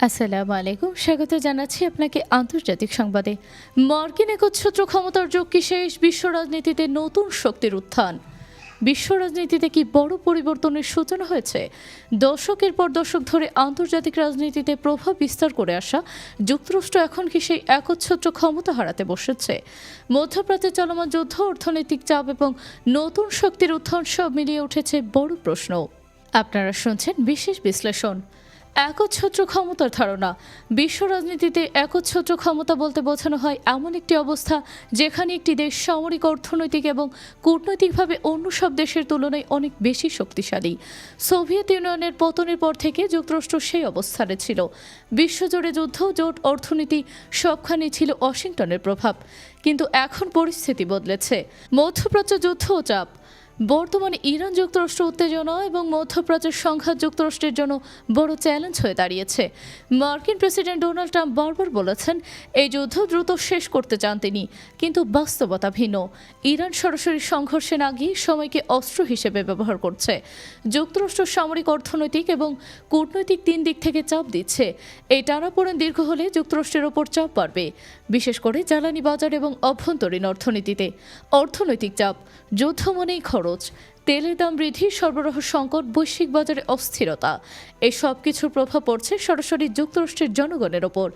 আসসালামু আলাইকুম, স্বাগত জানাচ্ছি আপনাকে আন্তর্জাতিক সংবাদে। মার্কিন একচ্ছত্র ক্ষমতার যোগ কি শেষ? বিশ্ব রাজনীতিতে নতুন শক্তির উত্থান। বিশ্ব রাজনীতিতে কি বড় পরিবর্তনের সূচনা হয়েছে? দশকের পর দশক ধরে আন্তর্জাতিক রাজনীতিতে প্রভাব বিস্তার করে আসা যুক্তরাষ্ট্র এখন কি সেই একচ্ছত্র ক্ষমতা হারাতে বসেছে? মধ্যপ্রাচ্যে চলমান যুদ্ধ, অর্থনৈতিক চাপ এবং নতুন শক্তির উত্থান সব মিলিয়ে উঠেছে বড় প্রশ্ন। আপনারা শুনছেন বিশেষ বিশ্লেষণ। একচ্ছত্র ক্ষমতার ধারণা। বিশ্ব রাজনীতিতে একচ্ছত্র ক্ষমতা বলতে বোঝানো হয় এমন একটি অবস্থা যেখানে একটি দেশ সামরিক, অর্থনৈতিক এবং কূটনৈতিকভাবে অন্য সব দেশের তুলনায় অনেক বেশি শক্তিশালী। সোভিয়েত ইউনিয়নের পতনের পর থেকে যুক্তরাষ্ট্র সেই অবস্থানে ছিল। বিশ্বজুড়ে যুদ্ধ, জোট, অর্থনীতি সবখানেই ছিল ওয়াশিংটনের প্রভাব। কিন্তু এখন পরিস্থিতি বদলেছে। মধ্যপ্রাচ্য যুদ্ধ ও চাপ। বর্তমানে ইরান যুক্তরাষ্ট্র উত্তেজনা এবং মধ্যপ্রাচ্যের সংঘাত যুক্তরাষ্ট্রের জন্য বড় চ্যালেঞ্জ হয়ে দাঁড়িয়েছে। মার্কিন প্রেসিডেন্ট ডোনাল্ড ট্রাম্প বারবার বলেছেন এই যুদ্ধ দ্রুত শেষ করতে চান তিনি, কিন্তু বাস্তবতা ভিন্ন। ইরান সরাসরি সংঘর্ষে না গিয়ে সময়কে অস্ত্র হিসেবে ব্যবহার করছে। যুক্তরাষ্ট্র সামরিক, অর্থনৈতিক এবং কূটনৈতিক তিন দিক থেকে চাপ দিচ্ছে। এই টানাপোড়েন দীর্ঘ হলে যুক্তরাষ্ট্রের ওপর চাপ বাড়বে, বিশেষ করে জ্বালানি বাজার এবং অভ্যন্তরীণ অর্থনীতিতে। অর্থনৈতিক চাপ। যুদ্ধ মানেই খরচ, তেলের দাম বৃদ্ধি, সরবরাহ সংকট, বৈশ্বিক বাজারে অস্থিরতা, এই সব কিছুর প্রভাব পড়ছে সরাসরি যুক্তরাষ্ট্রের জনগণের ওপর।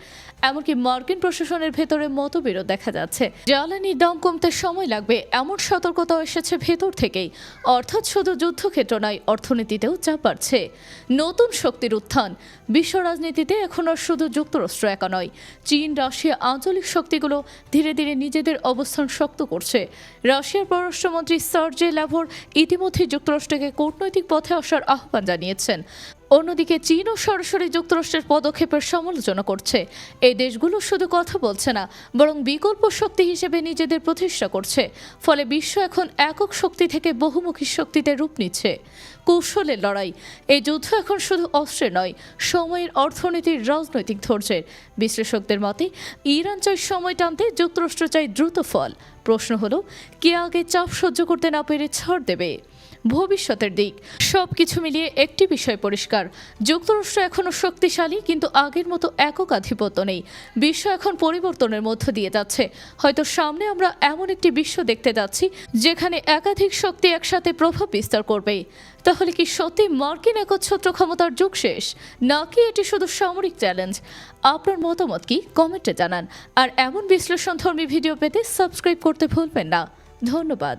এমনকি মার্কিন প্রশাসনের ভেতরে মতবিরোধ দেখা যাচ্ছে। জ্বালানির দাম কমতে সময় লাগবে এমন সতর্কতাও এসেছে ভেতর থেকেই। অর্থাৎ শুধু যুদ্ধক্ষেত্র নয়, অর্থনীতিতেও চাপ বাড়ছে। নতুন শক্তির উত্থান। বিশ্ব রাজনীতিতে এখন আর শুধু যুক্তরাষ্ট্র একা নয়, চীন, রাশিয়া, আঞ্চলিক শক্তিগুলো ধীরে ধীরে নিজেদের অবস্থান শক্ত করছে। রাশিয়ার পররাষ্ট্রমন্ত্রী সার্জে ল্যাভর ইতিমধ্যে যুক্তরাষ্ট্রকে কূটনৈতিক পথে আসার আহ্বান জানিয়েছেন। অন্যদিকে চীনও সরাসরি যুক্তরাষ্ট্রের পদক্ষেপের সমালোচনা করছে। এই দেশগুলো শুধু কথা বলছে না, বরং বিকল্প শক্তি হিসেবে নিজেদের প্রতিষ্ঠা করছে। ফলে বিশ্ব এখন একক শক্তি থেকে বহুমুখী শক্তিতে রূপ নিচ্ছে। কৌশলের লড়াই। এই যুদ্ধ এখন শুধু অস্ত্রের নয়, সময়ের, অর্থনীতির, রাজনৈতিক ধৈর্যের। বিশ্লেষকদের মতে ইরান চায় সময় টানতে, যুক্তরাষ্ট্র চায় দ্রুত ফল। প্রশ্ন হলো, কে আগে চাপ সহ্য করতে না পেরে ছাড় দেবে? ভবিষ্যতের দিক। সবকিছু মিলিয়ে একটি বিষয় পরিষ্কার, যুক্তরাষ্ট্র এখনও শক্তিশালী, কিন্তু আগের মতো একক আধিপত্য নেই। বিশ্ব এখন পরিবর্তনের মধ্য দিয়ে যাচ্ছে। হয়তো সামনে আমরা এমন একটি বিশ্ব দেখতে যাচ্ছি যেখানে একাধিক শক্তি একসাথে প্রভাব বিস্তার করবে। তাহলে কি সত্যি মার্কিন একচ্ছত্র ক্ষমতার যুগ শেষ, নাকি এটি শুধু সামরিক চ্যালেঞ্জ? আপনার মতামত কি? কমেন্টে জানান। আর এমন বিশ্লেষণধর্মী ভিডিও পেতে সাবস্ক্রাইব করতে ভুলবেন না। ধন্যবাদ।